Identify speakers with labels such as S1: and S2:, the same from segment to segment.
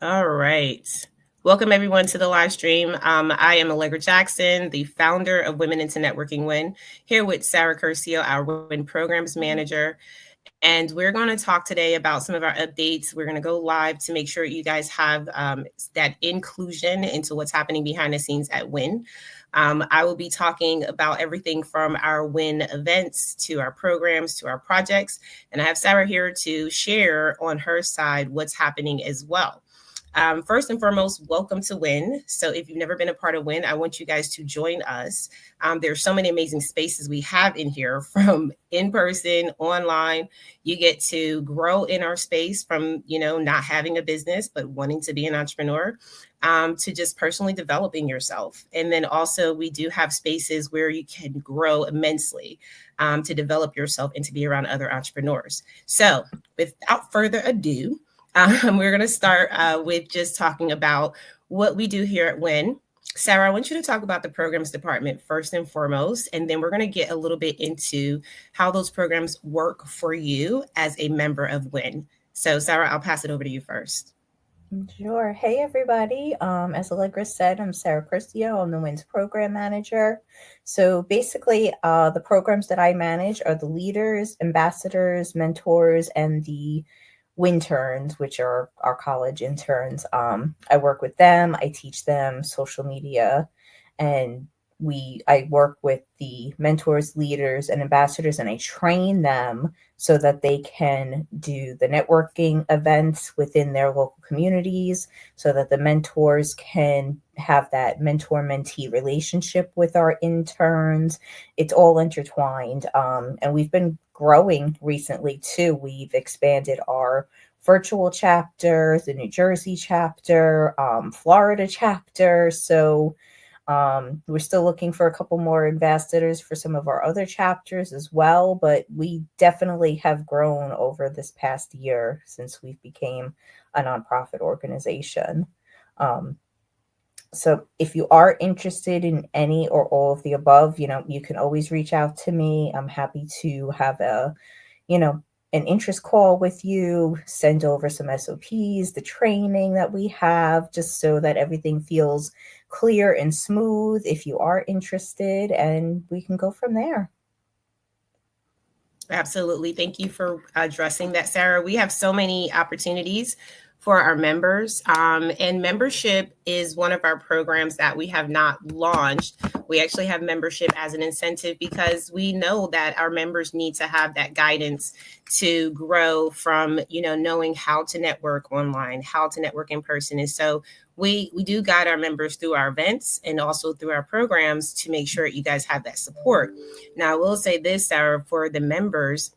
S1: All right. Welcome everyone to the live stream. I am Allegra Jackson, the founder of Women into Networking W.I.N, here with Sarah Curcio, our W.I.N programs manager. And we're going to talk today about some of our updates. We're going to go live to make sure you guys have that inclusion into what's happening behind the scenes at W.I.N. I will be talking about everything from our W.I.N events to our programs to our projects. And I have Sarah here to share on her side what's happening as well. First and foremost, welcome to W.I.N. So if you've never been a part of W.I.N, I want you guys to join us. There's so many amazing spaces we have in here, from in person, online. You get to grow in our space from, not having a business, but wanting to be an entrepreneur, to just personally developing yourself. And then also we do have spaces where you can grow immensely, to develop yourself and to be around other entrepreneurs. So without further ado, we're going to start with just talking about what we do here at W.I.N. Sarah, I want you to talk about the programs department first and foremost, and then we're going to get a little bit into how those programs work for you as a member of W.I.N. So Sarah, I'll pass it over to you first.
S2: Sure. Hey, everybody. As Allegra said, I'm Sarah Curcio. I'm the W.I.N program manager. So basically, the programs that I manage are the leaders, ambassadors, mentors, and the WINterns, which are our college interns. I work with them. I teach them social media, and I work with the mentors, leaders, and ambassadors, and I train them so that they can do the networking events within their local communities, so that the mentors can have that mentor-mentee relationship with our interns. It's all intertwined, and we've been growing recently too. We've expanded our virtual chapter, the New Jersey chapter, Florida chapter. So we're still looking for a couple more ambassadors for some of our other chapters as well, but we definitely have grown over this past year since we've became a nonprofit organization. So if you are interested in any or all of the above, you can always reach out to me. I'm happy to have an interest call with you, send over some SOPs, the training that we have, just so that everything feels clear and smooth if you are interested, and we can go from there.
S1: Absolutely. Thank you for addressing that, Sarah. We have so many opportunities for our members. And membership is one of our programs that we have not launched. We actually have membership as an incentive because we know that our members need to have that guidance to grow from, knowing how to network online, how to network in person. And so we do guide our members through our events and also through our programs to make sure you guys have that support. Now, I will say this, Sarah, for the members,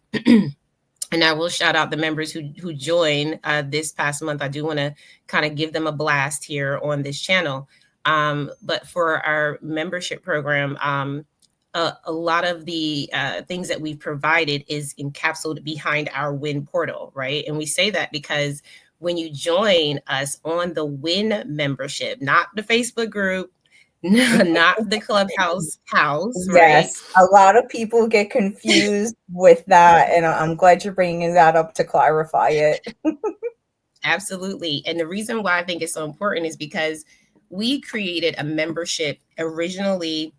S1: and I will shout out the members who joined this past month. I do want to kind of give them a blast here on this channel. But for our membership program, a lot of the things that we've provided is encapsulated behind our W.I.N portal, right? And we say that because when you join us on the W.I.N membership, not the Facebook group, not the Clubhouse house, right?
S2: Yes, a lot of people get confused with that, and I'm glad you're bringing that up to clarify it.
S1: Absolutely. And the reason why I think it's so important is because we created a membership originally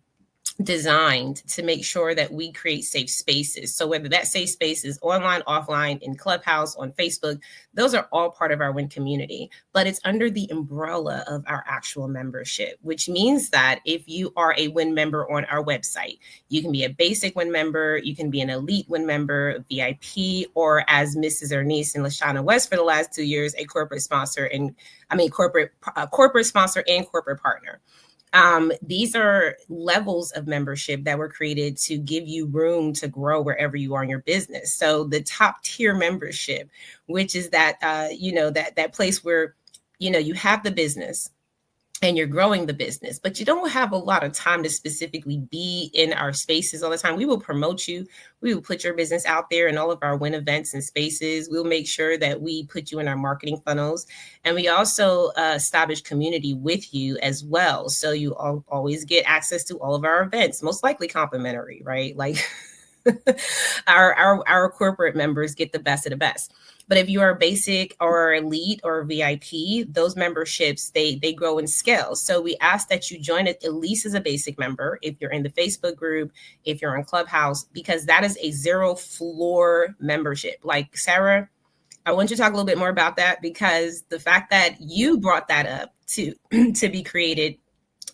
S1: designed to make sure that we create safe spaces. So whether that safe space is online, offline, in Clubhouse, on Facebook, those are all part of our W.I.N community, but it's under the umbrella of our actual membership, which means that if you are a W.I.N member on our website, you can be a basic W.I.N member, you can be an elite W.I.N member, VIP, or as Mrs. Ernest and Lashana West for the last 2 years, a corporate sponsor and corporate sponsor and corporate partner. These are levels of membership that were created to give you room to grow wherever you are in your business. So the top tier membership, which is that, that place where, you have the business and you're growing the business, but you don't have a lot of time to specifically be in our spaces all the time. We will promote you. We will put your business out there in all of our W.I.N events and spaces. We'll make sure that we put you in our marketing funnels. And we also establish community with you as well. So you always get access to all of our events, most likely complimentary, right? Like our corporate members get the best of the best. But if you are basic or elite or VIP, those memberships they grow in scale. So we ask that you join it at least as a basic member if you're in the Facebook group, if you're on Clubhouse, because that is a zero floor membership. Like Sarah, I want you to talk a little bit more about that, because the fact that you brought that up to to be created,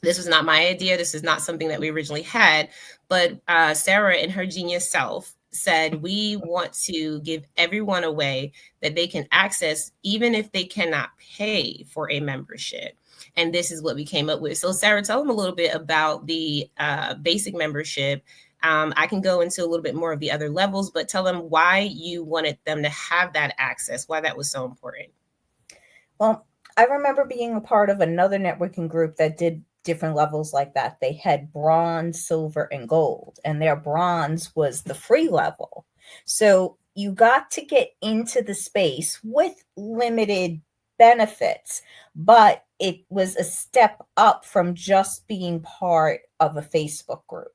S1: this was not my idea. This is not something that we originally had, but Sarah, in her genius self, said we want to give everyone a way that they can access, even if they cannot pay for a membership. And this is what we came up with. So, Sarah, tell them a little bit about the basic membership. I can go into a little bit more of the other levels, but tell them why you wanted them to have that access, why that was so important.
S2: Well, I remember being a part of another networking group that did different levels like that. They had bronze, silver, and gold, and their bronze was the free level. So you got to get into the space with limited benefits, but it was a step up from just being part of a Facebook group.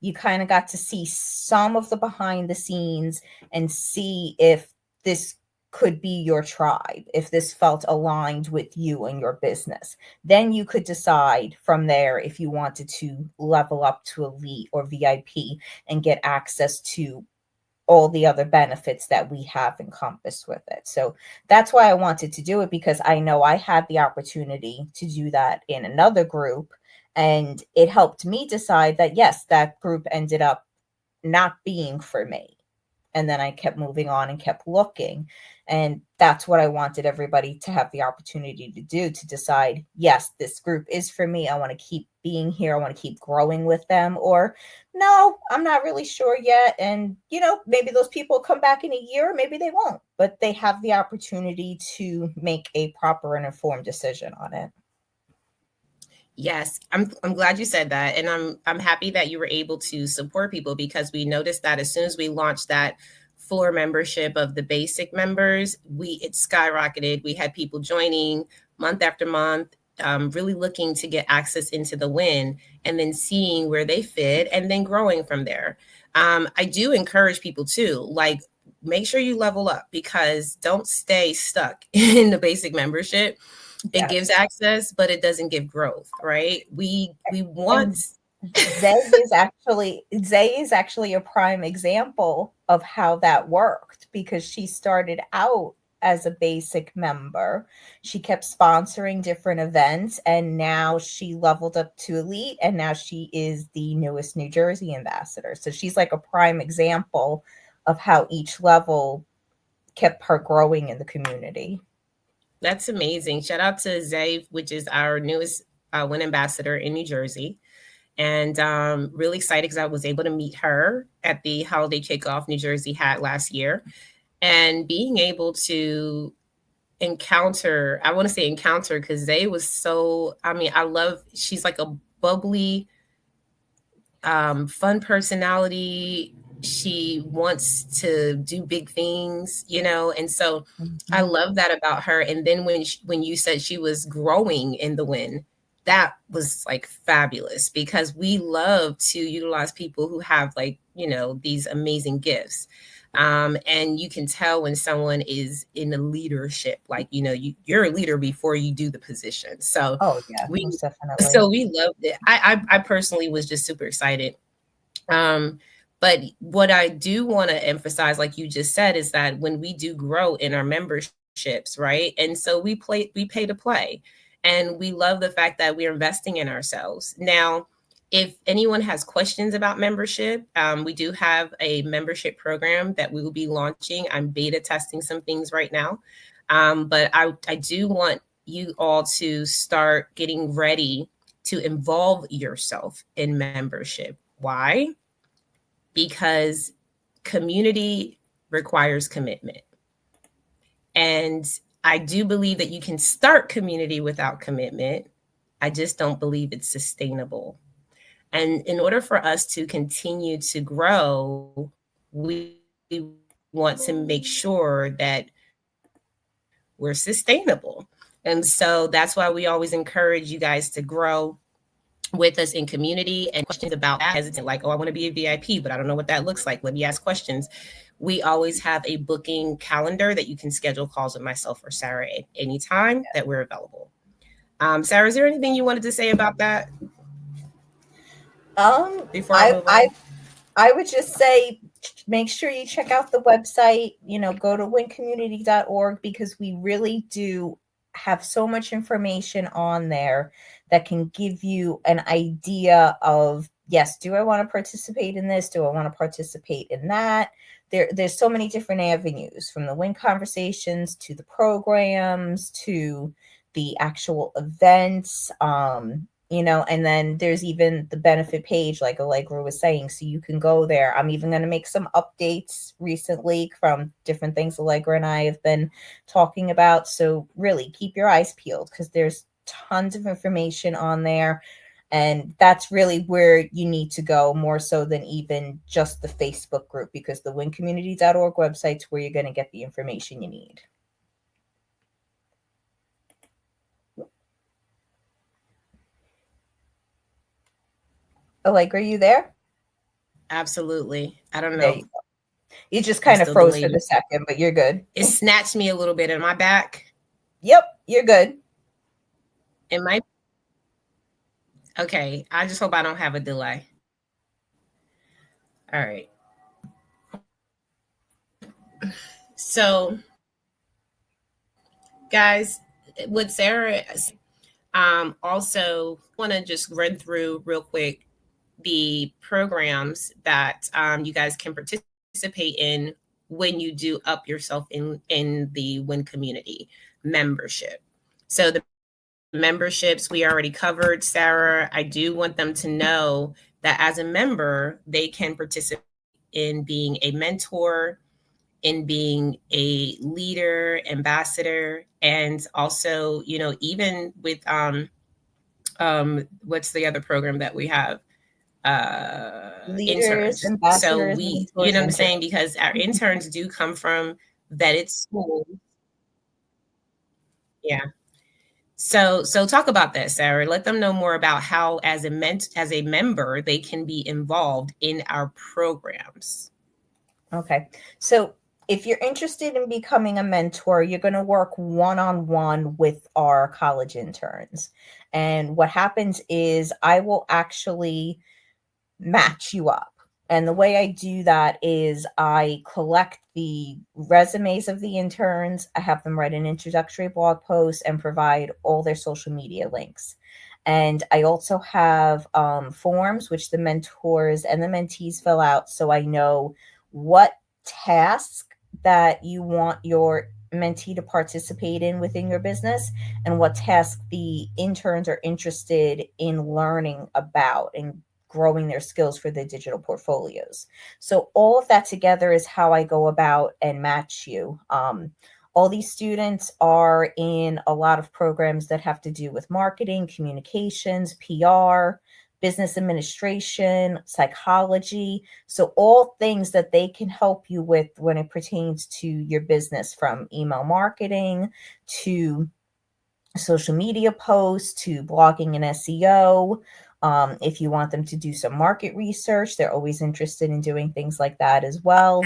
S2: You kind of got to see some of the behind the scenes and see if this could be your tribe, if this felt aligned with you and your business. Then you could decide from there if you wanted to level up to elite or VIP and get access to all the other benefits that we have encompassed with it. So that's why I wanted to do it, because I know I had the opportunity to do that in another group, and it helped me decide that yes, that group ended up not being for me. And then I kept moving on and kept looking. And that's what I wanted everybody to have the opportunity to do, to decide, yes, this group is for me. I want to keep being here. I want to keep growing with them. Or no, I'm not really sure yet. And, maybe those people come back in a year, maybe they won't, but they have the opportunity to make a proper and informed decision on it.
S1: Yes, I'm glad you said that, and I'm happy that you were able to support people, because we noticed that as soon as we launched that floor membership of the basic members, it skyrocketed. We had people joining month after month, really looking to get access into the W.I.N, and then seeing where they fit and then growing from there. I do encourage people too, like, make sure you level up, because don't stay stuck in the basic membership. It gives
S2: Yes.
S1: access, but it doesn't give growth, right? We want.
S2: And Zay is actually a prime example of how that worked, because she started out as a basic member. She kept sponsoring different events, and now she leveled up to elite, and now she is the newest New Jersey ambassador. So she's like a prime example of how each level kept her growing in the community.
S1: That's amazing. Shout out to Zay, which is our newest W.I.N ambassador in New Jersey. And really excited because I was able to meet her at the holiday kickoff New Jersey had last year. And being able to encounter, I want to say encounter, because Zay was so, she's like a bubbly, fun personality. She wants to do big things, and so I
S2: Mhm.
S1: love that about her. And then when you said she was growing in the W.I.N, that was like fabulous, because we love to utilize people who have, like, these amazing gifts. And you can tell when someone is in a leadership, like, you're a leader before you do the position. So
S2: Oh, yeah,
S1: we
S2: most definitely.
S1: so we loved it. I personally was just super excited. Um, but what I do want to emphasize, like you just said, is that when we do grow in our memberships, right? And so we pay to play. And we love the fact that we're investing in ourselves. Now, if anyone has questions about membership, we do have a membership program that we will be launching. I'm beta testing some things right now. But I do want you all to start getting ready to involve yourself in membership. Why? Because community requires commitment. And I do believe that you can start community without commitment. I just don't believe it's sustainable. And in order for us to continue to grow, we want to make sure that we're sustainable. And so that's why we always encourage you guys to grow. with us in community and questions about that, hesitant, like, oh, I want to be a VIP, but I don't know what that looks like. Let me ask questions. We always have a booking calendar that you can schedule calls with myself or Sarah at any time that we're available. Sarah, is there anything you wanted to say about that
S2: Um,
S1: before I
S2: I
S1: move
S2: I
S1: on?
S2: I would just say make sure you check out the website, go to wincommunity.org because we really do have so much information on there that can give you an idea of, yes, do I want to participate in this? Do I want to participate in that? There's so many different avenues, from the WIN conversations to the programs to the actual events. And then there's even the benefit page, like Allegra was saying, so you can go there. I'm even going to make some updates recently from different things Allegra and I have been talking about. So really keep your eyes peeled because there's tons of information on there. And that's really where you need to go, more so than even just the Facebook group, because the wincommunity.org website's where you're going to get the information you need. Allegra, are you there?
S1: Absolutely. I don't
S2: There
S1: know.
S2: you go. You just
S1: I'm
S2: kind of
S1: still
S2: froze for
S1: delayed.
S2: the second, but you're good.
S1: It snatched me a little bit. Am I back?
S2: Yep, you're good.
S1: Am I? Okay. I just hope I don't have a delay. All right. So, guys, with Sarah, also want to just run through real quick the programs that you guys can participate in when you do up yourself in the WIN community membership. So the memberships we already covered, Sarah. I do want them to know that as a member, they can participate in being a mentor, in being a leader, ambassador, and also, even with what's the other program that we have?
S2: Leaders,
S1: Interns. So
S2: ambassadors,
S1: we, you
S2: mentors,
S1: know what I'm
S2: interns.
S1: saying? Because our interns do come from vetted schools. Yeah. So talk about that, Sarah. Let them know more about how, as a member, they can be involved in our programs.
S2: Okay. So if you're interested in becoming a mentor, you're going to work one-on-one with our college interns. And what happens is I will actually match you up. And the way I do that is I collect the resumes of the interns, I have them write an introductory blog post and provide all their social media links. And I also have forms which the mentors and the mentees fill out, so I know what task that you want your mentee to participate in within your business and what task the interns are interested in learning about and growing their skills for their digital portfolios. So all of that together is how I go about and match you. All these students are in a lot of programs that have to do with marketing, communications, PR, business administration, psychology. So all things that they can help you with when it pertains to your business, from email marketing to social media posts to blogging and SEO. If you want them to do some market research, they're always interested in doing things like that as well,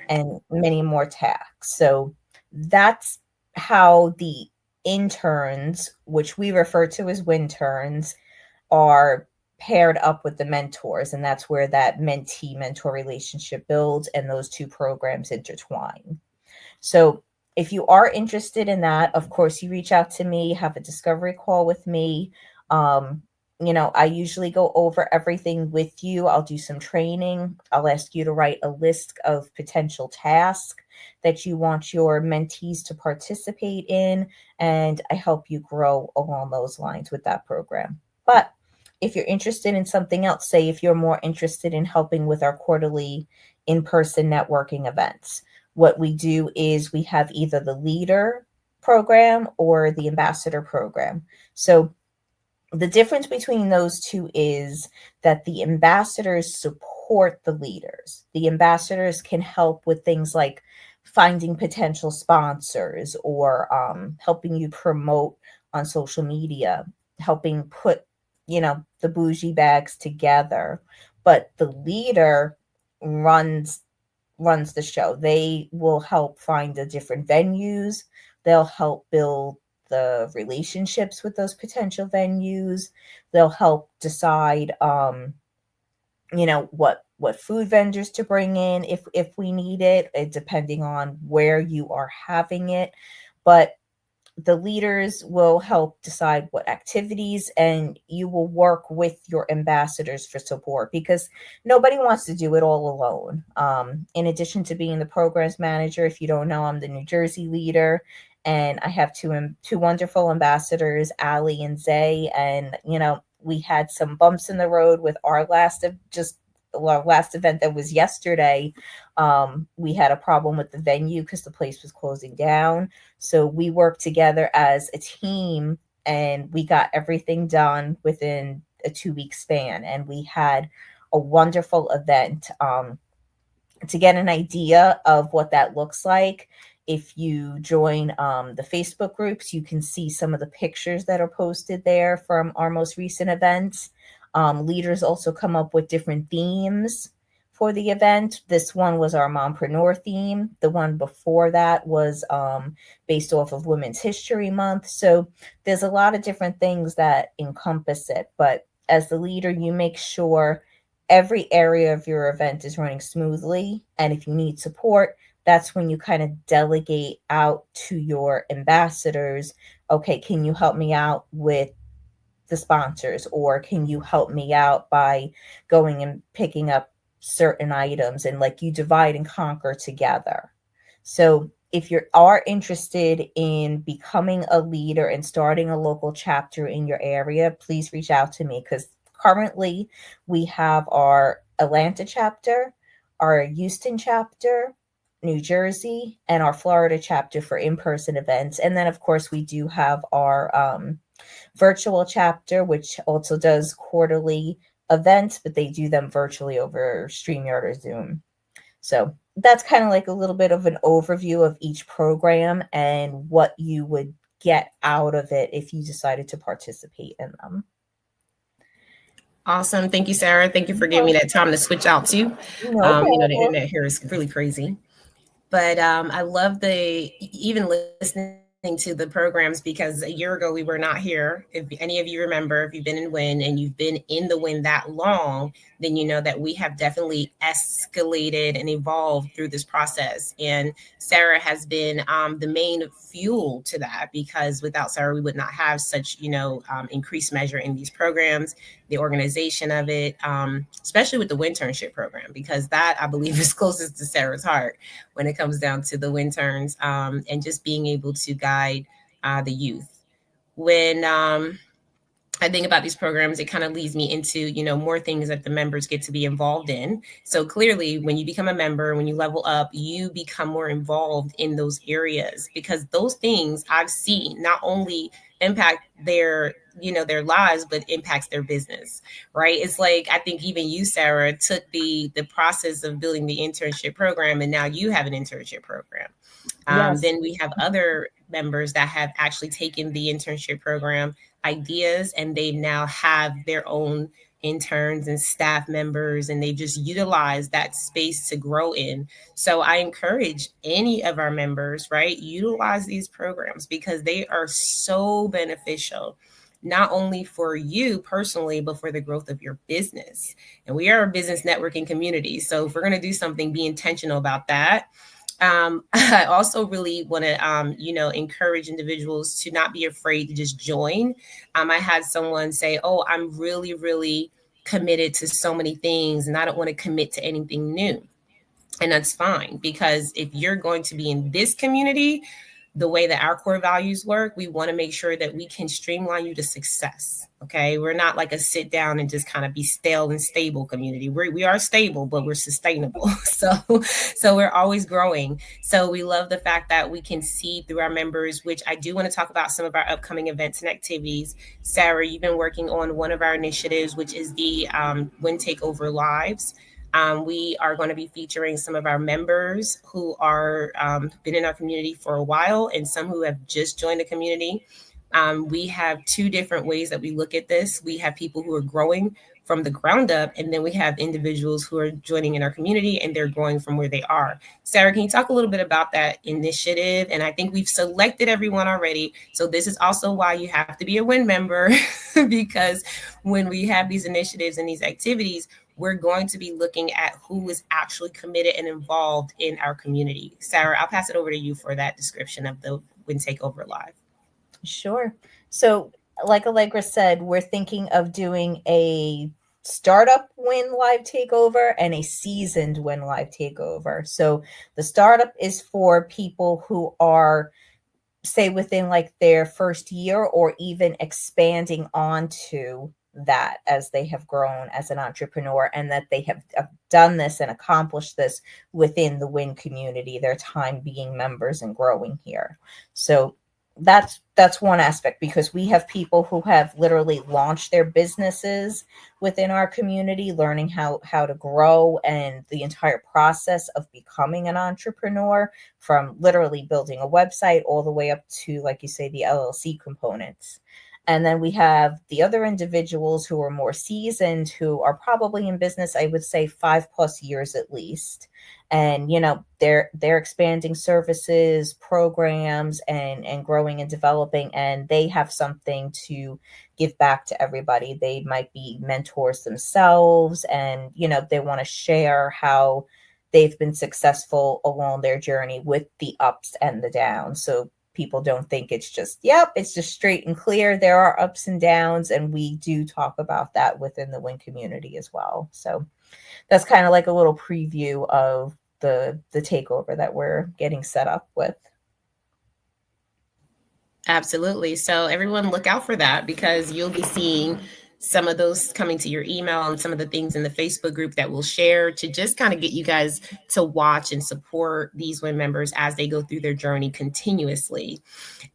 S2: and many more tasks. So that's how the interns, which we refer to as winterns, are paired up with the mentors. And that's where that mentee mentor relationship builds and those two programs intertwine. So if you are interested in that, of course, you reach out to me, have a discovery call with me. Um, I usually go over everything with you. I'll do some training. I'll ask you to write a list of potential tasks that you want your mentees to participate in, and I help you grow along those lines with that program. But if you're interested in something else, say if you're more interested in helping with our quarterly in-person networking events, what we do is we have either the leader program or the ambassador program. So the difference between those two is that the ambassadors support the leaders. The ambassadors can help with things like finding potential sponsors or helping you promote on social media, helping put the bougie bags together, but the leader runs the show. They will help find the different venues. They'll help build the relationships with those potential venues. They'll help decide what food vendors to bring in if we need it, depending on where you are having it. But the leaders will help decide what activities, and you will work with your ambassadors for support, because nobody wants to do it all alone. In addition to being the programs manager, if you don't know, I'm the New Jersey leader, and I have two wonderful ambassadors, Ali and Zay. And we had some bumps in the road with our last event that was yesterday. We had a problem with the venue because the place was closing down. So we worked together as a team, and we got everything done within a 2 week span. And we had a wonderful event. To get an idea of what that looks like, if you join the Facebook groups, you can see some of the pictures that are posted there from our most recent events. Leaders also come up with different themes for the event. This one was our mompreneur theme. The one before that was based off of Women's History Month. So there's a lot of different things that encompass it. But as the leader, you make sure every area of your event is running smoothly. And if you need support, that's when you kind of delegate out to your ambassadors. Okay, can you help me out with the sponsors, or can you help me out by going and picking up certain items, and like you divide and conquer together. So if you are interested in becoming a leader and starting a local chapter in your area, please reach out to me, because currently we have our Atlanta chapter, our Houston chapter, New Jersey, and our Florida chapter for in-person events. And then of course we do have our virtual chapter, which also does quarterly events, but they do them virtually over StreamYard or Zoom. So that's kind of like a little bit of an overview of each program and what you would get out of it if you decided to participate in them.
S1: Awesome. Thank you, Sarah. Thank you for giving me that time to switch out too.
S2: No
S1: The
S2: problem.
S1: internet here is really crazy. But I love even listening to the programs, because a year ago we were not here. If any of you remember, if you've been in WIN and you've been in the WIN that long, then you know that we have definitely escalated and evolved through this process. And Sarah has been the main fuel to that, because without Sarah, we would not have such, increased measure in these programs, the organization of it, especially with the WINternship program, because that I believe is closest to Sarah's heart when it comes down to the WINterns, and just being able to guide the youth. When I think about these programs, it kind of leads me into, more things that the members get to be involved in. So clearly, when you become a member, when you level up, you become more involved in those areas, because those things I've seen not only impact their lives, but impacts their business, right? It's like, I think even you, Sarah, took the process of building the internship program, and now you have an internship program.
S2: Yes.
S1: Then we have other members that have actually taken the internship program ideas, and they now have their own interns and staff members, and they just utilize that space to grow in. So I encourage any of our members, right, utilize these programs, because they are so beneficial, not only for you personally, but for the growth of your business. And we are a business networking community, so if we're going to do something, be intentional about that. I also really want to, encourage individuals to not be afraid to just join. I had someone say, "Oh, I'm really, really committed to so many things, and I don't want to commit to anything new." And that's fine, because if you're going to be in this community, the way that our core values work, we want to make sure that we can streamline you to success. Okay. We're not like a sit down and just kind of be stale and stable community. We are stable, but we're sustainable. So we're always growing. So we love the fact that we can see through our members, which I do want to talk about some of our upcoming events and activities. Sarah, you've been working on one of our initiatives, which is the WIN Takeover Lives. We are going to be featuring some of our members who are been in our community for a while, and some who have just joined the community. We have two different ways that we look at this. We have people who are growing from the ground up, and then we have individuals who are joining in our community and they're growing from where they are. Sarah, can you talk a little bit about that initiative? And I think we've selected everyone already. So this is also why you have to be a WIN member because when we have these initiatives and these activities, we're going to be looking at who is actually committed and involved in our community. Sarah, I'll pass it over to you for that description of the WIN Takeover Live.
S2: Sure. So, like Allegra said, we're thinking of doing a startup WIN live takeover and a seasoned WIN live takeover. So, the startup is for people who are, say, within like their first year or even expanding onto that as they have grown as an entrepreneur and that they have done this and accomplished this within the WIN community, their time being members and growing here. So that's one aspect, because we have people who have literally launched their businesses within our community, learning how to grow and the entire process of becoming an entrepreneur, from literally building a website all the way up to, like you say, the LLC components. And then we have the other individuals who are more seasoned, who are probably in business, I would say 5+ years at least. And they're expanding services, programs, and growing and developing, and they have something to give back to everybody. They might be mentors themselves, and they want to share how they've been successful along their journey with the ups and the downs. So people don't think it's just, yep, it's just straight and clear. There are ups and downs, and we do talk about that within the WIN community as well. So that's kind of like a little preview of the takeover that we're getting set up with.
S1: Absolutely. So everyone look out for that, because you'll be seeing some of those coming to your email and some of the things in the Facebook group that we'll share to just kind of get you guys to watch and support these WIN members as they go through their journey continuously.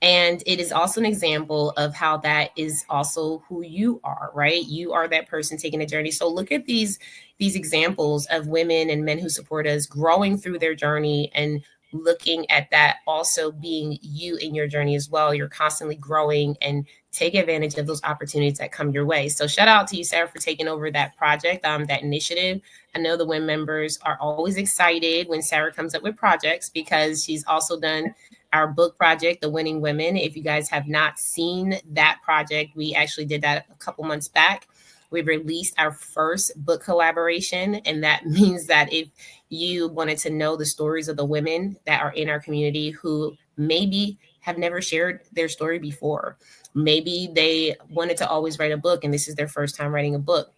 S1: And it is also an example of how that is also who you are, right? You are that person taking a journey. So look at these examples of women and men who support us growing through their journey, and looking at that also being you in your journey as well. You're constantly growing, and take advantage of those opportunities that come your way. So shout out to you, Sarah, for taking over that project, that initiative. I know the WIN members are always excited when Sarah comes up with projects, because she's also done our book project, The Winning Women. If you guys have not seen that project, we actually did that a couple months back. We released our first book collaboration, and that means that if you wanted to know the stories of the women that are in our community who maybe have never shared their story before, maybe they wanted to always write a book and this is their first time writing a book,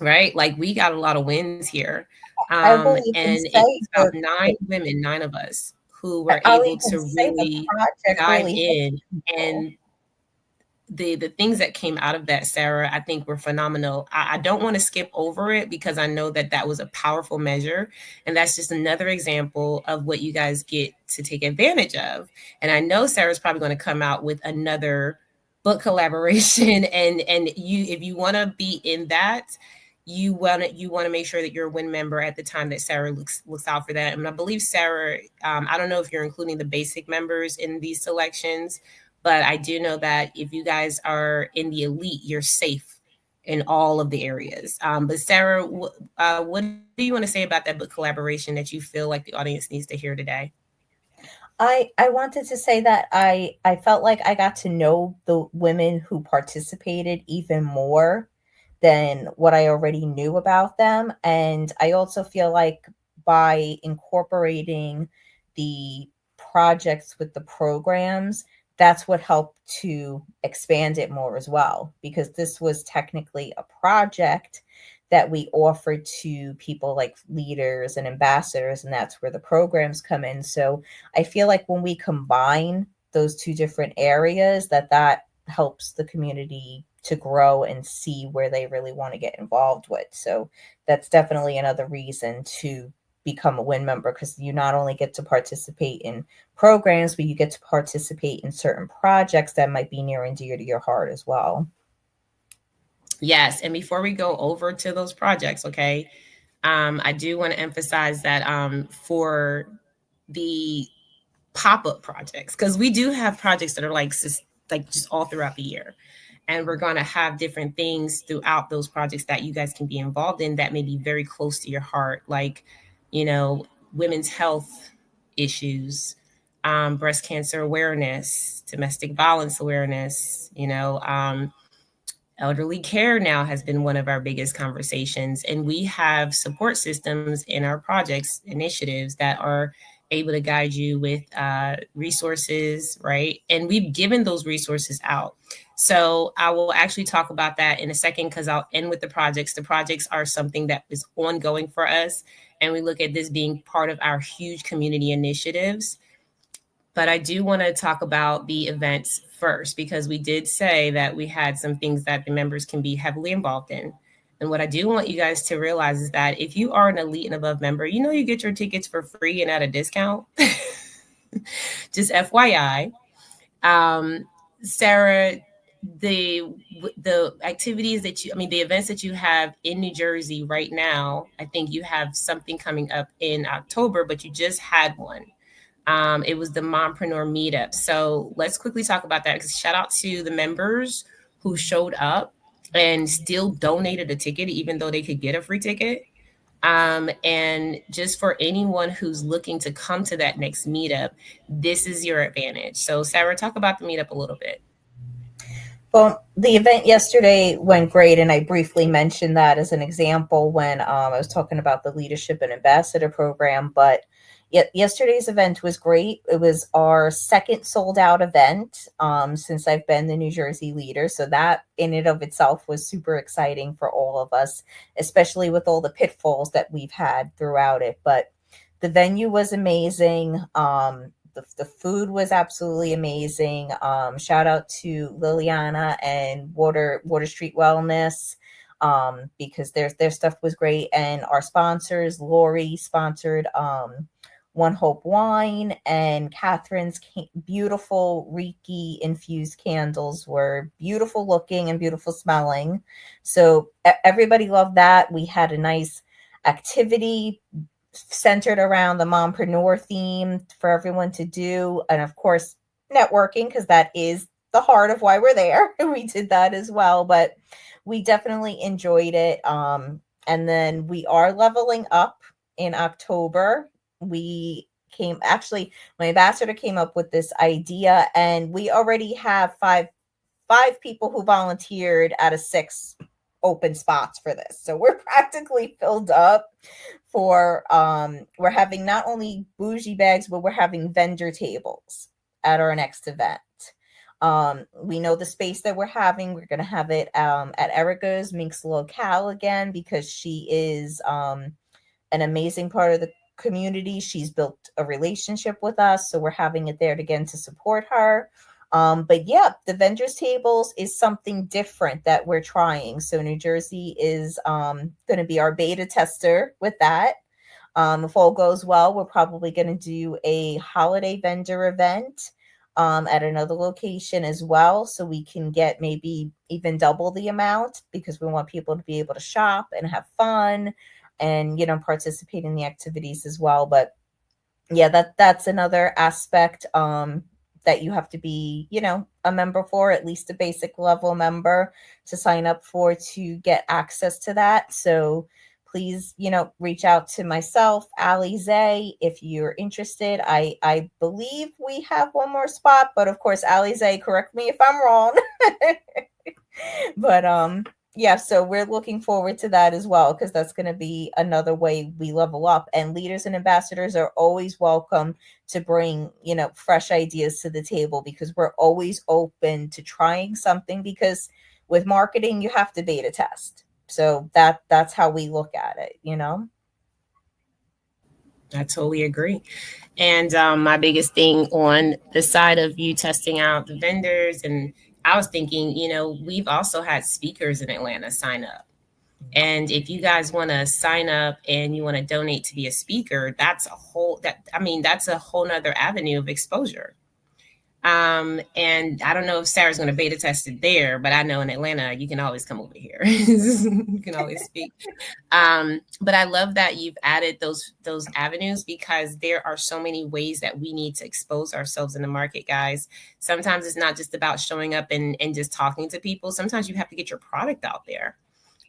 S1: right? Like, we got a lot of wins here.
S2: I will even
S1: And it's
S2: say
S1: about 9 women, 9 of us, who were
S2: I'll
S1: able
S2: even
S1: to
S2: say the
S1: really
S2: project
S1: dive
S2: really helped
S1: in.
S2: people.
S1: And the things that came out of that, Sarah, I think were phenomenal. I don't want to skip over it, because I know that that was a powerful measure, and that's just another example of what you guys get to take advantage of. And I know Sarah's probably going to come out with another book collaboration, and you, if you want to be in that, you want to make sure that you're a WIN member at the time that Sarah looks out for that. And I believe Sarah, I don't know if you're including the basic members in these selections, but I do know that if you guys are in the elite, you're safe in all of the areas. But Sarah, what do you want to say about that book collaboration that you feel like the audience needs to hear today?
S2: I wanted to say that I felt like I got to know the women who participated even more than what I already knew about them. And I also feel like by incorporating the projects with the programs, that's what helped to expand it more as well, because this was technically a project that we offered to people like leaders and ambassadors, and that's where the programs come in. So I feel like when we combine those two different areas, that helps the community to grow and see where they really want to get involved with. So that's definitely another reason to become a WIN member, because you not only get to participate in programs, but you get to participate in certain projects that might be near and dear to your heart as well.
S1: Yes, and before we go over to those projects, okay, I do want to emphasize that for the pop-up projects, because we do have projects that are like like just all throughout the year. And we're going to have different things throughout those projects that you guys can be involved in that may be very close to your heart, like, you know, women's health issues, breast cancer awareness, domestic violence awareness, elderly care now has been one of our biggest conversations. And we have support systems in our projects initiatives that are able to guide you with resources, right? And we've given those resources out. So I will actually talk about that in a second because I'll end with the projects. The projects are something that is ongoing for us. And we look at this being part of our huge community initiatives. But I do want to talk about the events first because we did say that we had some things that the members can be heavily involved in. And what I do want you guys to realize is that if you are an elite and above member, you get your tickets for free and at a discount. Just FYI. Sarah, the the activities that the events that you have in New Jersey right now, I think you have something coming up in October, but you just had one. It was the Mompreneur meetup. So let's quickly talk about that because shout out to the members who showed up and still donated a ticket, even though they could get a free ticket. And just for anyone who's looking to come to that next meetup, this is your advantage. So, Sarah, talk about the meetup a little bit.
S2: Well, the event yesterday went great, and I briefly mentioned that as an example when I was talking about the leadership and ambassador program. But yesterday's event was great. It was our second sold out event since I've been the New Jersey leader. So that in and of itself was super exciting for all of us, especially with all the pitfalls that we've had throughout it. But the venue was amazing. The food was absolutely amazing. Shout out to Liliana and Water Street Wellness because their stuff was great. And our sponsors, Lori sponsored One Hope Wine, and Catherine's beautiful Reiki infused candles were beautiful looking and beautiful smelling. So everybody loved that. We had a nice activity centered around the mompreneur theme for everyone to do. And of course, networking, because that is the heart of why we're there. We did that as well, but we definitely enjoyed it. And then we are leveling up in October. My ambassador came up with this idea, and we already have five people who volunteered out of 6 open spots for this. So we're practically filled up for we're having not only bougie bags, but we're having vendor tables at our next event. We know the space that we're having. We're going to have it at Erica's Minx Locale again because she is an amazing part of the community. She's built a relationship with us, so we're having it there again to support her. But yeah, the vendors tables is something different that we're trying. So New Jersey is going to be our beta tester with that. If all goes well, we're probably going to do a holiday vendor event at another location as well. So we can get maybe even double the amount because we want people to be able to shop and have fun and, participate in the activities as well. But yeah, that's another aspect that you have to be, a member for, at least a basic level member to sign up for to get access to that. So please, reach out to myself, Ali Zay, if you're interested. I believe we have one more spot, but of course, Ali Zay, correct me if I'm wrong. But yeah, so we're looking forward to that as well, because that's going to be another way we level up. And leaders and ambassadors are always welcome to bring, fresh ideas to the table, because we're always open to trying something, because with marketing, you have to beta test. So that's how we look at it,
S1: I totally agree. And my biggest thing on the side of you testing out the vendors, and I was thinking, we've also had speakers in Atlanta sign up. And if you guys want to sign up and you want to donate to be a speaker, that's a whole nother avenue of exposure. And I don't know if Sarah's going to beta test it there, but I know in Atlanta, you can always come over here. You can always speak. But I love that you've added those avenues, because there are so many ways that we need to expose ourselves in the market, guys. Sometimes it's not just about showing up and just talking to people. Sometimes you have to get your product out there.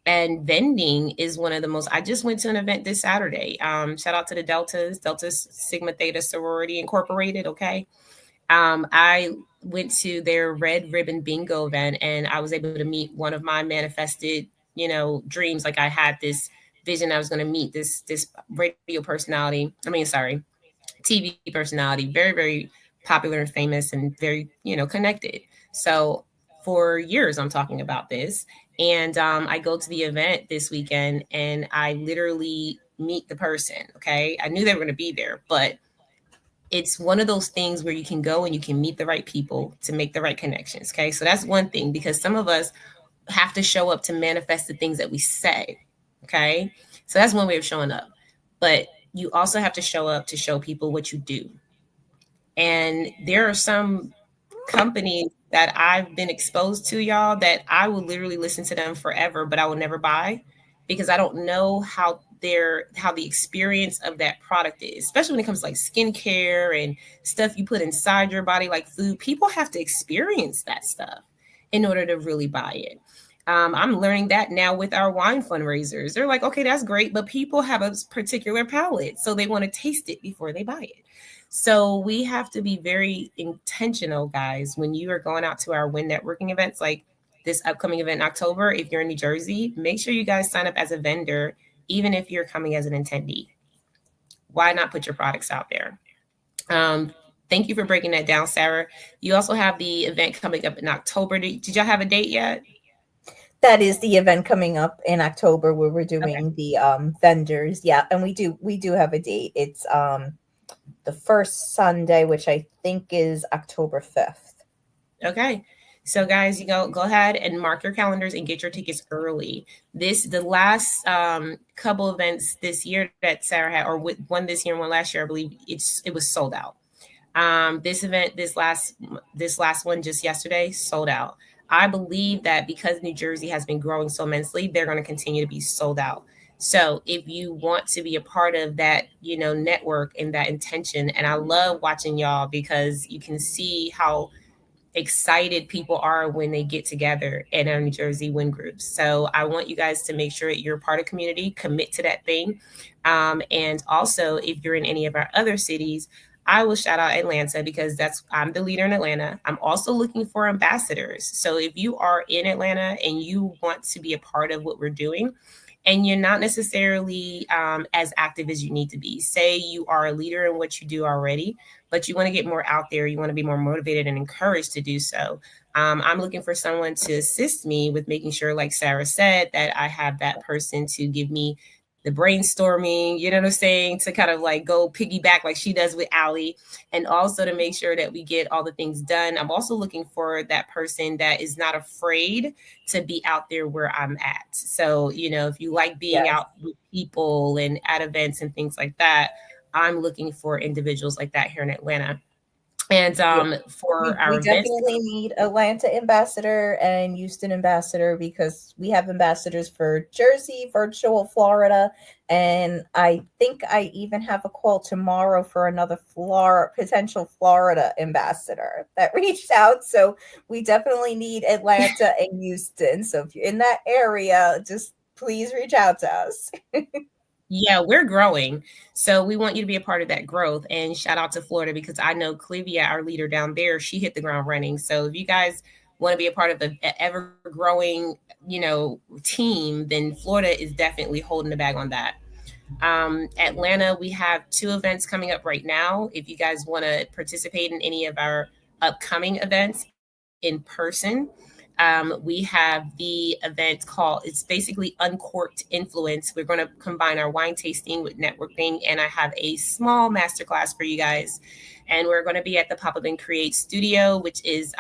S1: And vending is one of the most. I just went to an event this Saturday. Shout out to the Delta Sigma Theta Sorority Incorporated. Okay, I went to their red ribbon bingo event, and I was able to meet one of my manifested, dreams. Like, I had this vision I was going to meet this radio personality. I mean, sorry, TV personality, very, very popular and famous, and very, connected. So for years, I'm talking about this. And I go to the event this weekend, and I literally meet the person. Okay. I knew they were going to be there, but it's one of those things where you can go and you can meet the right people to make the right connections. Okay. So that's one thing, because some of us have to show up to manifest the things that we say. Okay. So that's one way of showing up. But you also have to show up to show people what you do. And there are some companies that I've been exposed to, y'all, that I will literally listen to them forever, but I will never buy, because I don't know how the experience of that product is, especially when it comes to like skincare and stuff you put inside your body, like food. People have to experience that stuff in order to really buy it. I'm learning that now with our wine fundraisers. They're like, okay, that's great, but people have a particular palate, so they want to taste it before they buy it. So we have to be very intentional, guys, when you are going out to our WIN networking events, like this upcoming event in October. If you're in New Jersey, make sure you guys sign up as a vendor, even if you're coming as an attendee. Why not put your products out there? Thank you for breaking that down, Sarah. You also have the event coming up in October. Did y'all have a date yet?
S2: That is the event coming up in October where we're
S1: Okay.
S2: doing the vendors. Yeah, and we do have a date. It's the first Sunday, which I think is October 5th.
S1: Okay. So guys, you go ahead and mark your calendars and get your tickets early. The last couple events this year that Sarah had, or one this year and one last year, I believe it was sold out. This event, this last one just yesterday, sold out. I believe that because New Jersey has been growing so immensely, they're going to continue to be sold out. So if you want to be a part of that, network and that intention, and I love watching y'all, because you can see how excited people are when they get together in our New Jersey WIN groups. So I want you guys to make sure that you're part of community, commit to that thing. And also, if you're in any of our other cities, I will shout out Atlanta, because I'm the leader in Atlanta. I'm also looking for ambassadors. So if you are in Atlanta and you want to be a part of what we're doing, and you're not necessarily as active as you need to be, say you are a leader in what you do already, but you want to get more out there, you want to be more motivated and encouraged to do so. I'm looking for someone to assist me with making sure, like Sarah said, that I have that person to give me the brainstorming, you know what I'm saying, to kind of like go piggyback like she does with Allie, and also to make sure that we get all the things done. I'm also looking for that person that is not afraid to be out there where I'm at. So, if you like being
S2: Yes.
S1: out with people and at events and things like that, I'm looking for individuals like that here in Atlanta. And
S2: Yeah.
S1: for
S2: We
S1: our events,
S2: definitely need Atlanta ambassador and Houston ambassador, because we have ambassadors for Jersey, virtual Florida, and I think I even have a call tomorrow for another potential Florida ambassador that reached out. So we definitely need Atlanta and Houston. So if you're in that area, just please reach out to us.
S1: yeah, we're growing. So we want you to be a part of that growth. And shout out to Florida, because I know Clivia, our leader down there, she hit the ground running. So if you guys want to be a part of an ever growing, team, then Florida is definitely holding the bag on that. Atlanta, we have 2 events coming up right now. If you guys want to participate in any of our upcoming events in person, we have the event called, it's basically Uncorked Influence. We're going to combine our wine tasting with networking, and I have a small masterclass for you guys. And we're going to be at the Pop Up and Create Studio, which is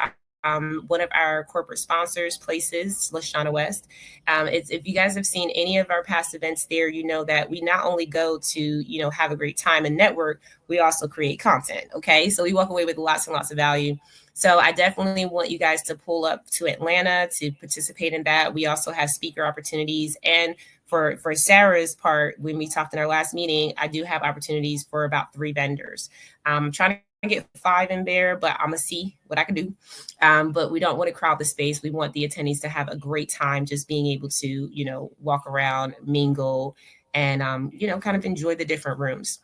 S1: one of our corporate sponsors, Places, Lashana West. If you guys have seen any of our past events there, you know that we not only go to, have a great time and network, we also create content. Okay. So we walk away with lots and lots of value. So I definitely want you guys to pull up to Atlanta to participate in that. We also have speaker opportunities. And for Sarah's part, when we talked in our last meeting, I do have opportunities for about 3 vendors. I'm trying to get 5 in there, but I'm gonna see what I can do. But we don't want to crowd the space. We want the attendees to have a great time just being able to, walk around, mingle, and kind of enjoy the different rooms.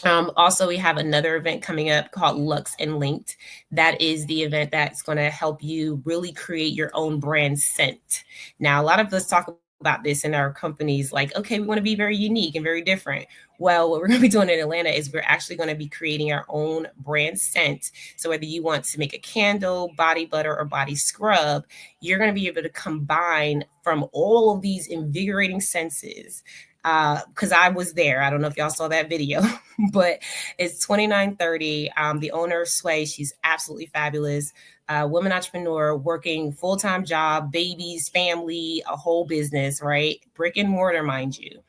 S1: Also, we have another event coming up called Lux and Linked. That is the event that's going to help you really create your own brand scent. Now, a lot of us talk about this in our companies like, okay, we want to be very unique and very different. Well, what we're going to be doing in Atlanta is we're actually going to be creating our own brand scent. So, whether you want to make a candle, body butter, or body scrub, you're going to be able to combine from all of these invigorating senses because I was there. I don't know if y'all saw that video, but it's 2930. The owner of Sway, she's absolutely fabulous. Woman entrepreneur, working full-time job, babies, family, a whole business, right? Brick and mortar, mind you.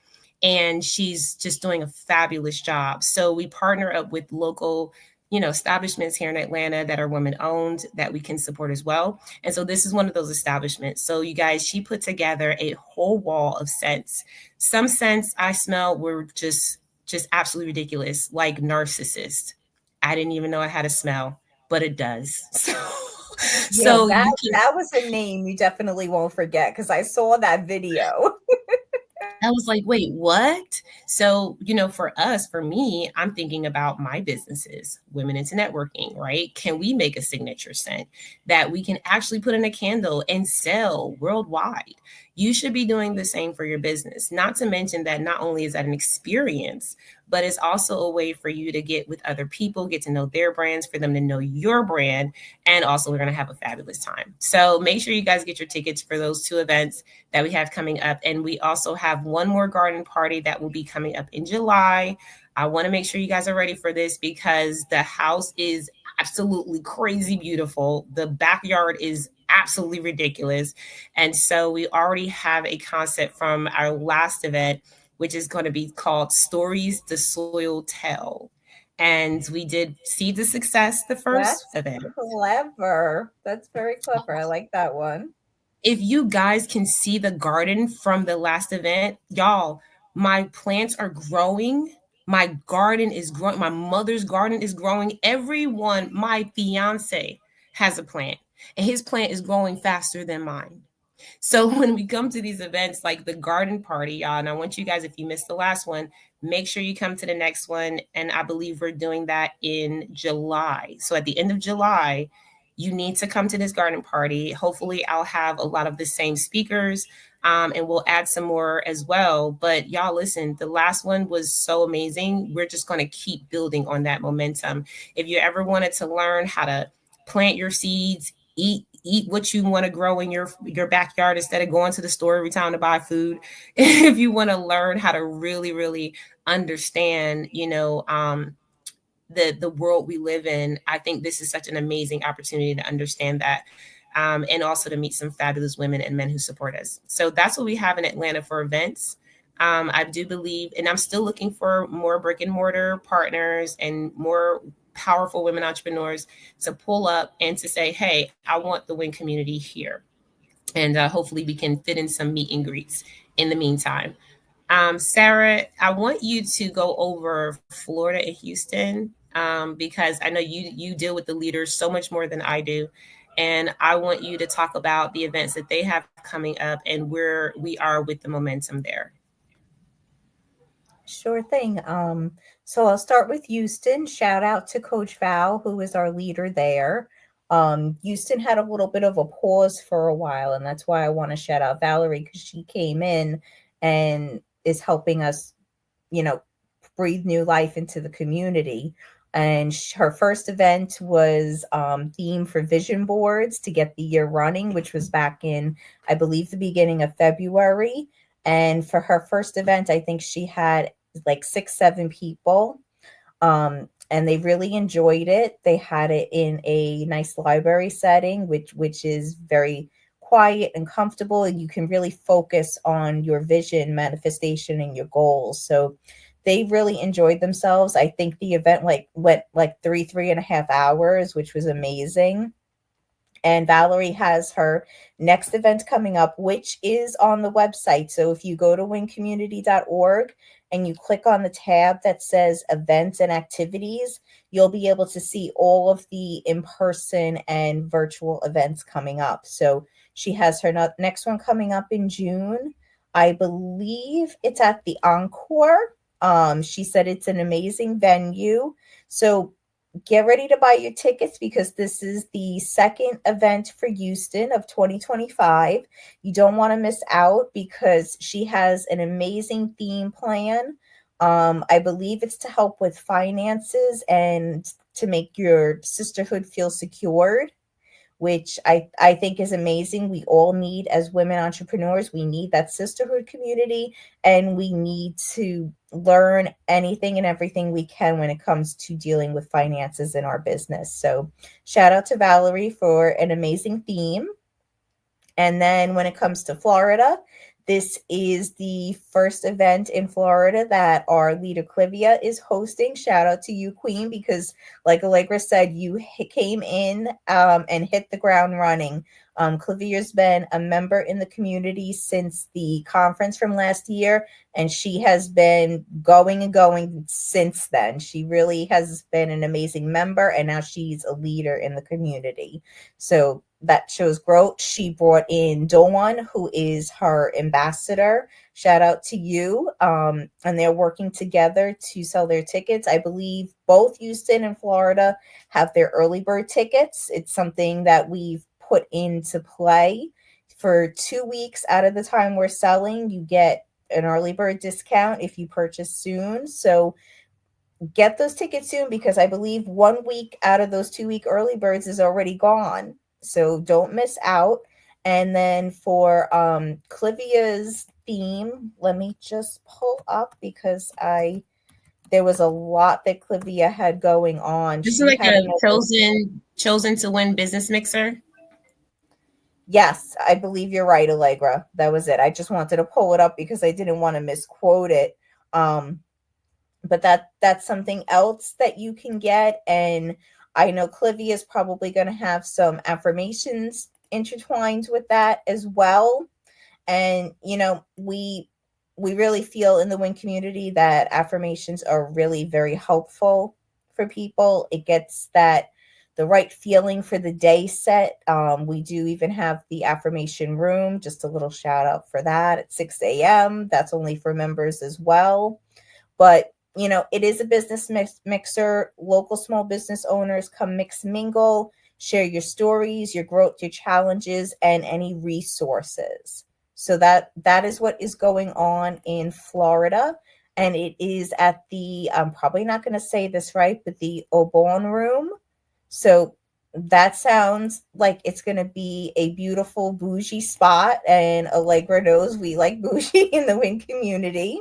S1: And she's just doing a fabulous job. So we partner up with local establishments here in Atlanta that are women owned that we can support as well. And so this is one of those establishments. So you guys, she put together a whole wall of scents. Some scents I smelled were just absolutely ridiculous, like narcissist. I didn't even know I had a smell, but it does.
S2: Yeah,
S1: So
S2: that
S1: you can
S2: that was a name you definitely won't forget because I saw that video.
S1: I was like, wait, what? So, for us, for me, I'm thinking about my businesses, Women into Networking, right? Can we make a signature scent that we can actually put in a candle and sell worldwide? You should be doing the same for your business. Not to mention that not only is that an experience, but it's also a way for you to get with other people, get to know their brands, for them to know your brand. And also, we're going to have a fabulous time. So make sure you guys get your tickets for those 2 events that we have coming up. And we also have one more garden party that will be coming up in July. I want to make sure you guys are ready for this because the house is absolutely crazy beautiful. The backyard is absolutely ridiculous. And so we already have a concept from our last event, which is going to be called Stories the Soil Tell. And we did see the success the first
S2: That's
S1: event.
S2: clever. That's very clever. I like that one.
S1: If you guys can see the garden from the last event, y'all, my plants are growing. My garden is growing. My mother's garden is growing. Everyone, my fiance has a plant, and his plant is growing faster than mine. So when we come to these events like the garden party, y'all, and I want you guys, if you missed the last one, make sure you come to the next one. And I believe we're doing that in July. So at the end of July, you need to come to this garden party. Hopefully, I'll have a lot of the same speakers, and we'll add some more as well. But y'all, listen, the last one was so amazing. We're just going to keep building on that momentum. If you ever wanted to learn how to plant your seeds, eat what you want to grow in your backyard instead of going to the store every time to buy food. If you want to learn how to really understand, the world we live in, I think this is such an amazing opportunity to understand that. And also to meet some fabulous women and men who support us. So that's what we have in Atlanta for events. I do believe, and I'm still looking for more brick and mortar partners and more powerful women entrepreneurs to pull up and to say, hey, I want the WIN community here. And hopefully we can fit in some meet and greets in the meantime. Sarah, I want you to go over Florida and Houston because I know you deal with the leaders so much more than I do. And I want you to talk about the events that they have coming up and where we are with the momentum there.
S2: Sure thing. So I'll start with Houston. Shout out to Coach Val, who is our leader there. Houston had a little bit of a pause for a while, and that's why I want to shout out Valerie because she came in and is helping us, you know, breathe new life into the community. And her first event was theme for vision boards to get the year running, which was back in, I believe, the beginning of February. And for her first event, I think she had like 6, 7 people. And they really enjoyed it. They had it in a nice library setting, which is very quiet and comfortable, and you can really focus on your vision manifestation and your goals. So they really enjoyed themselves. I think the event went like 3.5 hours, which was amazing. And Valerie has her next event coming up, which is on the website. So if you go to wincommunity.org and you click on the tab that says events and activities, you'll be able to see all of the in-person and virtual events coming up. So she has her next one coming up in June. I believe it's at the Encore. She said it's an amazing venue. So get ready to buy your tickets because this is the second event for Houston of 2025. You don't want to miss out because she has an amazing theme plan. I believe it's to help with finances and to make your sisterhood feel secured, which I think is amazing. We all need, as women entrepreneurs, we need that sisterhood community, and we need to learn anything and everything we can when it comes to dealing with finances in our business. So shout out to Valerie for an amazing theme. And then when it comes to Florida, this is the first event in Florida that our leader Clivia is hosting. Shout out to you, Queen, because like Allegra said, you came in and hit the ground running. Clivia's been a member in the community since the conference from last year, and she has been going and going since then. She really has been an amazing member, and now she's a leader in the community. So that shows growth. She brought in Dawn, who is her ambassador. Shout out to you. And they're working together to sell their tickets. I believe both Houston and Florida have their early bird tickets. It's something that we've put into play. For 2 weeks out of the time we're selling, you get an early bird discount if you purchase soon. So get those tickets soon because I believe 1 week out of those 2 week early birds is already gone. So don't miss out. And then for Clivia's theme, let me just pull up because there was a lot that Clivia had going on.
S1: This is
S2: She
S1: like
S2: had
S1: a
S2: another.
S1: chosen to win business mixer.
S2: Yes, I believe you're right, Allegra. That was it. I just wanted to pull it up because I didn't want to misquote it. But that's something else that you can get. And I know Clivia is probably going to have some affirmations intertwined with that as well. And we really feel in the WIN community that affirmations are really very helpful for people. It gets that the right feeling for the day set. We do even have the affirmation room, just a little shout out for that at 6 a.m. That's only for members as well. But it is a business mixer. Local small business owners come mix mingle, share your stories, your growth, your challenges, and any resources. So that is what is going on in Florida. And it is at the, I'm probably not going to say this right, but the Aubon Room. So that sounds like it's going to be a beautiful bougie spot. And Allegra knows we like bougie in the WIN community.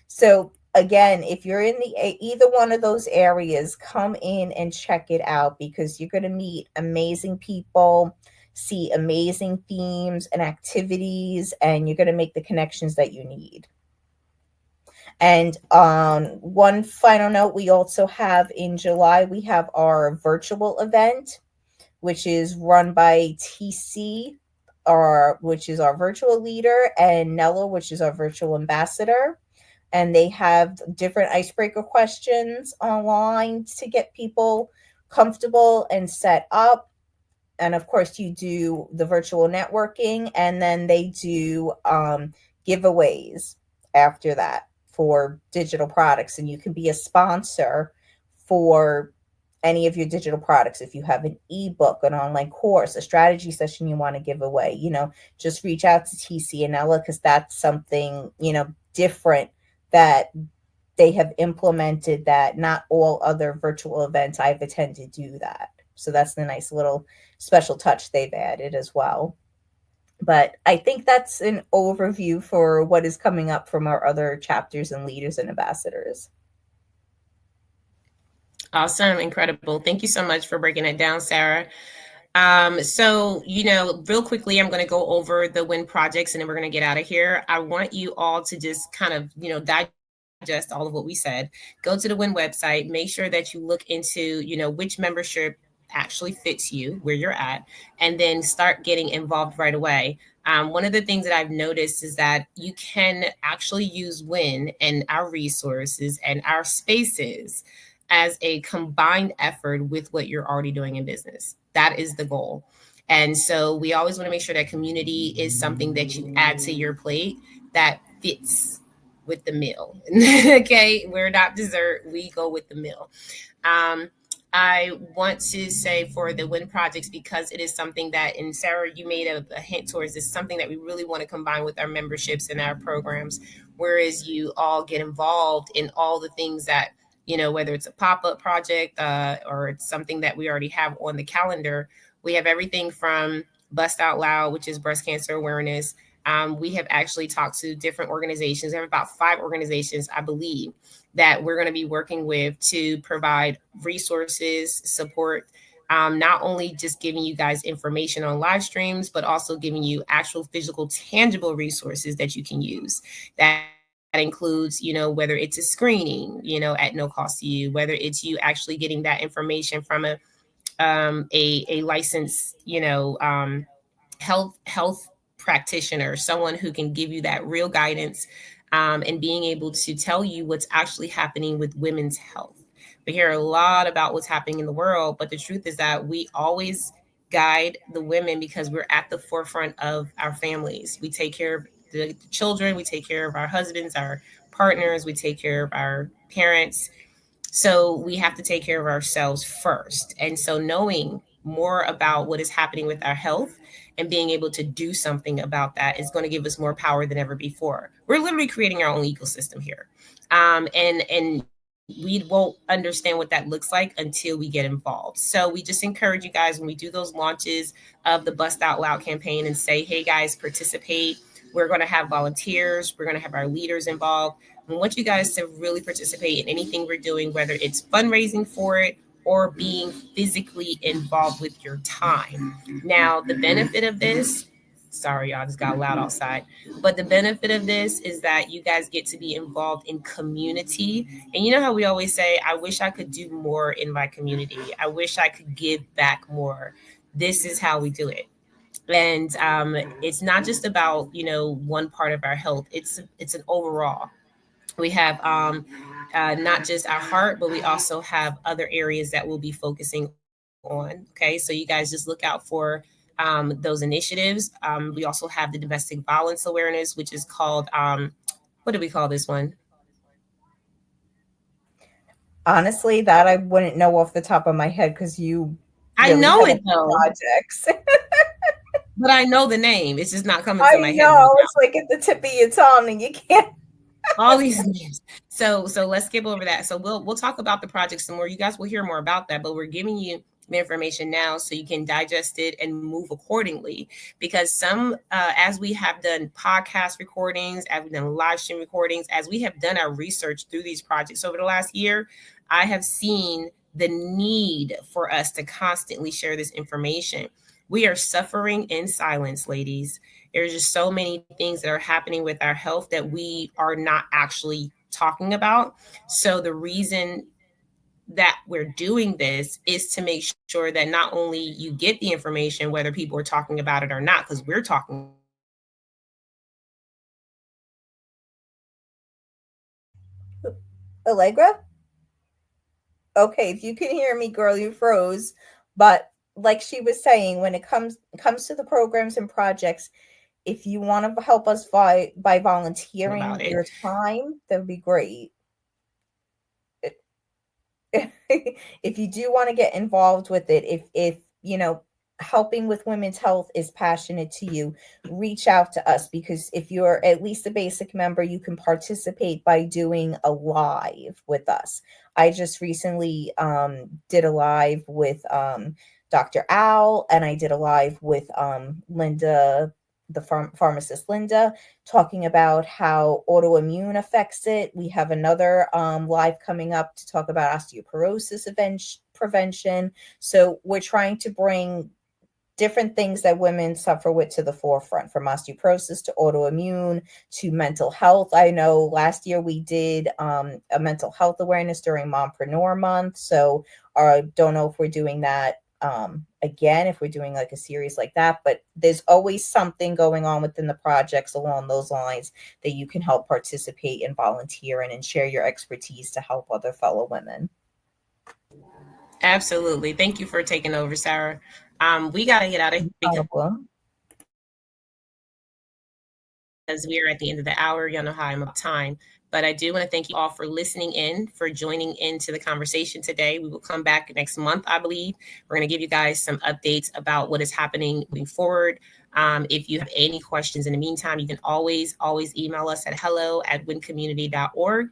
S2: So again, if you're in either one of those areas, come in and check it out because you're going to meet amazing people, see amazing themes and activities, and you're going to make the connections that you need. And on one final note, we also have in July, we have our virtual event, which is run by TC, which is our virtual leader, and Nella, which is our virtual ambassador. And they have different icebreaker questions online to get people comfortable and set up. And of course, you do the virtual networking, and then they do giveaways after that for digital products. And you can be a sponsor for any of your digital products. If you have an ebook, an online course, a strategy session you want to give away, just reach out to TC and Ella because that's something, different that they have implemented that not all other virtual events I've attended do that. So that's the nice little special touch they've added as well. But I think that's an overview for what is coming up from our other chapters and leaders and ambassadors.
S1: Awesome, incredible. Thank you so much for breaking it down, Sarah. So, real quickly, I'm going to go over the WIN projects and then we're going to get out of here. I want you all to just kind of, digest all of what we said. Go to the WIN website, make sure that you look into, which membership actually fits you where you're at, and then start getting involved right away. One of the things that I've noticed is that you can actually use WIN and our resources and our spaces as a combined effort with what you're already doing in business. That is the goal. And so we always want to make sure that community is something that you add to your plate that fits with the meal. Okay, we're not dessert, we go with the meal. Um, I want to say for the WIN projects, because it is something that, and Sarah, you made a hint towards this, something that we really want to combine with our memberships and our programs, whereas you all get involved in all the things that, whether it's a pop-up project or it's something that we already have on the calendar. We have everything from Bust Out Loud, which is breast cancer awareness. We have actually talked to different organizations. We have about 5 organizations, I believe, that we're going to be working with to provide resources, support, not only just giving you guys information on live streams, but also giving you actual physical, tangible resources that you can use. That includes, whether it's a screening, at no cost to you, whether it's you actually getting that information from a licensed, health practitioner, someone who can give you that real guidance, and being able to tell you what's actually happening with women's health. We hear a lot about what's happening in the world, but the truth is that we always guide the women because we're at the forefront of our families. We take care of the children, we take care of our husbands, our partners, we take care of our parents. So we have to take care of ourselves first. And so knowing more about what is happening with our health and being able to do something about that is going to give us more power than ever before. We're literally creating our own ecosystem here. And we won't understand what that looks like until we get involved. So we just encourage you guys when we do those launches of the Bust Out Loud campaign and say, hey guys, participate. We're going to have volunteers. We're going to have our leaders involved. We want you guys to really participate in anything we're doing, whether it's fundraising for it or being physically involved with your time. Now, the benefit of this, sorry, y'all, just got loud outside. But the benefit of this is that you guys get to be involved in community. And you know how we always say, I wish I could do more in my community. I wish I could give back more. This is how we do it. And it's not just about, one part of our health. It's an overall. We have not just our heart, but we also have other areas that we'll be focusing on. Okay, so you guys just look out for those initiatives. We also have the domestic violence awareness, which is called, what do we call this one?
S2: Honestly, that I wouldn't know off the top of my head because you
S1: I
S2: really
S1: know
S2: have
S1: it though,
S2: projects.
S1: but I know the name. It's just not coming to
S2: I
S1: my head right
S2: know
S1: now.
S2: it's like at the tip of your tongue, and you can't.
S1: All these names. So let's skip over that. So we'll talk about the project some more. You guys will hear more about that, but we're giving you the information now so you can digest it and move accordingly. Because as we have done podcast recordings, as we've done live stream recordings, as we have done our research through these projects over the last year, I have seen the need for us to constantly share this information. We are suffering in silence, ladies. There's just so many things that are happening with our health that we are not actually talking about. So the reason that we're doing this is to make sure that not only you get the information, whether people are talking about it or not, because we're talking about it, but you also get the information so that you can make informed decisions.
S2: Allegra? Okay, if you can hear me, girl, you froze. But like she was saying, when it comes to the programs and projects, if you want to help us by volunteering
S1: About
S2: your
S1: it.
S2: time, that would be great. If you do want to get involved with it, if helping with women's health is passionate to you, reach out to us, because if you're at least a basic member, you can participate by doing a live with us. I just recently did a live with Dr. Al, and I did a live with Linda, the pharmacist Linda, talking about how autoimmune affects it. We have another live coming up to talk about osteoporosis prevention. So we're trying to bring different things that women suffer with to the forefront, from osteoporosis to autoimmune to mental health. I know last year we did a mental health awareness during Mompreneur Month. So I don't know if we're doing that again if we're doing like a series like that, but there's always something going on within the projects along those lines that you can help participate and volunteer in and share your expertise to help other fellow women.
S1: Absolutely. Thank you for taking over, Sarah. We got to get out of here because
S2: Problem.
S1: we are at the end of the hour. Y'all know how I'm about time. But I do want to thank you all for listening in, for joining into the conversation today. We will come back next month, I believe. We're going to give you guys some updates about what is happening moving forward. If you have any questions in the meantime, you can always email us at hello@wincommunity.org.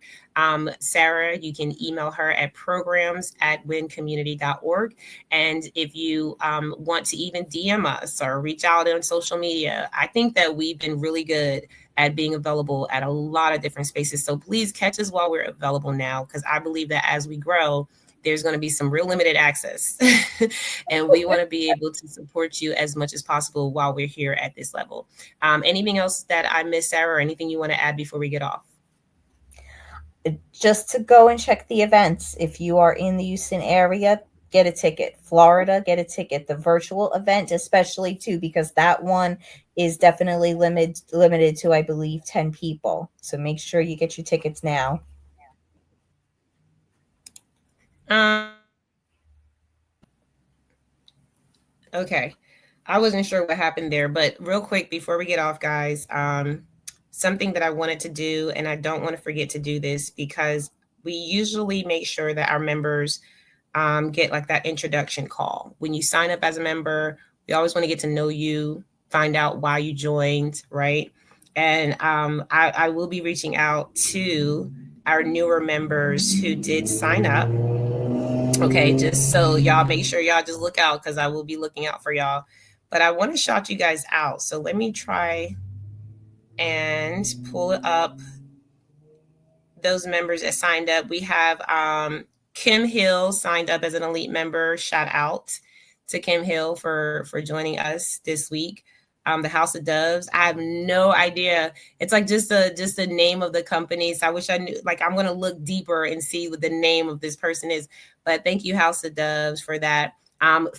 S1: Sarah, you can email her at programs@wincommunity.org. And if you want to even DM us or reach out on social media, I think that we've been really good at being available at a lot of different spaces. So please catch us while we're available now, because I believe that as we grow, there's going to be some real limited access. And we want to be able to support you as much as possible while we're here at this level. Anything else that I missed, Sarah, or anything you want to add before we get off?
S2: Just to go and check the events. If you are in the Houston area, get a ticket. Florida, get a ticket. The virtual event, especially too, because that one is definitely limited to, I believe, 10 people. So make sure you get your tickets now.
S1: Okay. I wasn't sure what happened there, but real quick before we get off, guys, something that I wanted to do, and I don't want to forget to do this because we usually make sure that our members get like that introduction call. When you sign up as a member, we always want to get to know you, find out why you joined, right? And I will be reaching out to our newer members who did sign up. Okay, just so y'all make sure y'all just look out because I will be looking out for y'all. But I want to shout you guys out. So let me try and pull it up. Those members that signed up. We have Kim Hill signed up as an elite member. Shout out to Kim Hill for joining us this week. The House of Doves. I have no idea. It's like just the name of the company. So I wish I knew. Like I'm gonna look deeper and see what the name of this person is. But thank you, House of Doves, for that.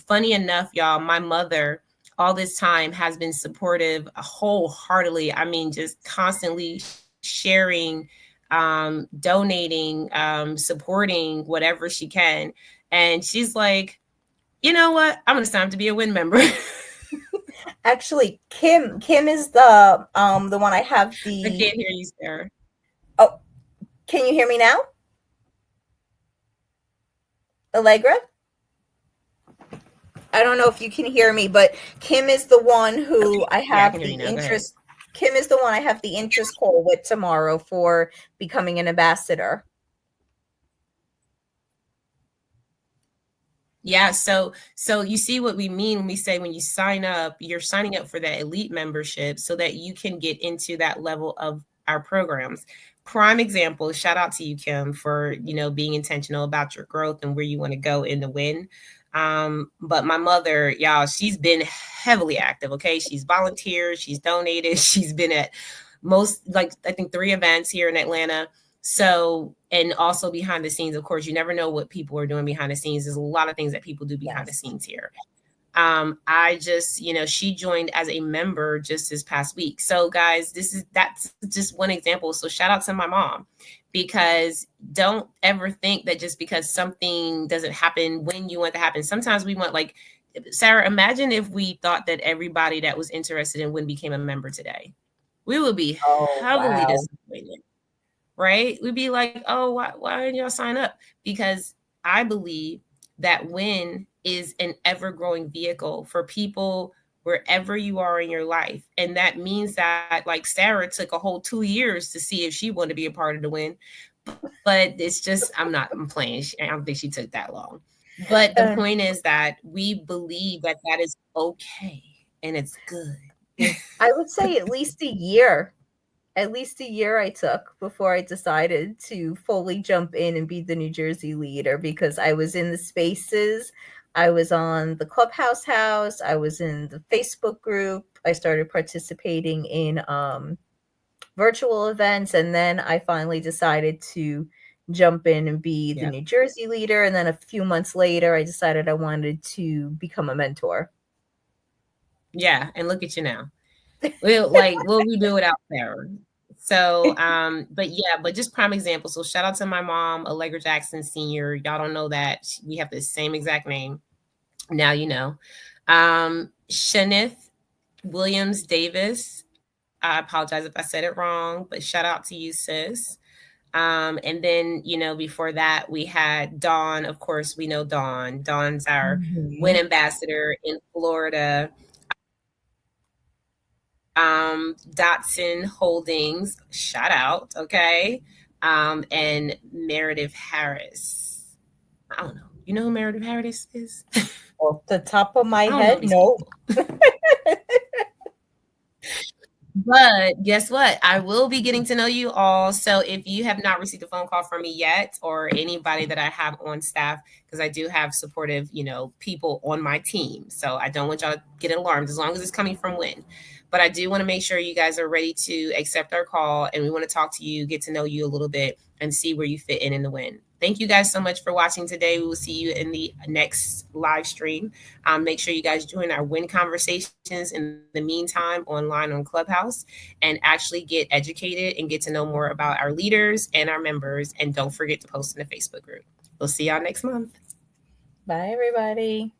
S1: Funny enough, y'all, my mother all this time has been supportive wholeheartedly. I mean, just constantly sharing, donating, supporting whatever she can. And she's like, you know what? I'm gonna sign up to be a WIN member.
S2: Actually, Kim is the one I have
S1: I
S2: the.
S1: can't hear you, Sarah.
S2: Oh, can you hear me now? Allegra? I don't know if you can hear me, but Kim is the one who I
S1: Yeah, I
S2: have
S1: can hear
S2: the
S1: you now. Go ahead.
S2: interest. Kim is the one I have the interest call with tomorrow for becoming an ambassador.
S1: Yeah, so you see what we mean when we say when you sign up, you're signing up for that elite membership so that you can get into that level of our programs. Prime example, shout out to you, Kim, for being intentional about your growth and where you want to go in the WIN. But my mother, y'all, she's been heavily active. Okay, she's volunteered, she's donated, she's been at most, like I think 3 events here in Atlanta. So, and also behind the scenes, of course, you never know what people are doing behind the scenes. There's a lot of things that people do behind the scenes here. I just, she joined as a member just this past week. So guys, that's just one example. So shout out to my mom, because don't ever think that just because something doesn't happen when you want to happen. Sometimes we want, like, Sarah, imagine if we thought that everybody that was interested in WIN became a member today. We would be
S2: Oh,
S1: heavily
S2: wow.
S1: disappointed, right? We'd be like, oh, why didn't y'all sign up? Because I believe that WIN is an ever-growing vehicle for people wherever you are in your life. And that means that, like, Sarah took a whole 2 years to see if she wanted to be a part of the WIN. But it's just, I'm playing. I don't think she took that long. But the point is that we believe that that is okay and it's good.
S2: I would say at least a year. At least a year I took before I decided to fully jump in and be the New Jersey leader, because I was in the spaces. I was on the Clubhouse house. I was in the Facebook group. I started participating in virtual events. And then I finally decided to jump in and be the
S1: Yep.
S2: New Jersey leader. And then a few months later, I decided I wanted to become a mentor.
S1: Yeah, and look at you now. We'll redo it out there. So, but yeah, but just prime example. So shout out to my mom, Allegra Jackson Sr. Y'all don't know that we have the same exact name. Now you know. Shanith Williams Davis. I apologize if I said it wrong, but shout out to you, sis. And then, before that, we had Dawn. Of course, we know Dawn. Dawn's our WIN
S2: Mhm.
S1: ambassador in Florida. Dotson Holdings, shout out, okay? And Meredith Harris. I don't know. You know who Meredith Harris is?
S2: Off the top of my
S1: I don't know
S2: head,
S1: these
S2: no.
S1: people. But guess what? I will be getting to know you all. So if you have not received a phone call from me yet, or anybody that I have on staff, because I do have supportive, people on my team. So I don't want y'all to get alarmed as long as it's coming from WIN. But I do want to make sure you guys are ready to accept our call, and we want to talk to you, get to know you a little bit, and see where you fit in the WIN. Thank you guys so much for watching today. We will see you in the next live stream. Make sure you guys join our WIN conversations in the meantime online on Clubhouse, and actually get educated and get to know more about our leaders and our members. And don't forget to post in the Facebook group. We'll see y'all next month.
S2: Bye, everybody.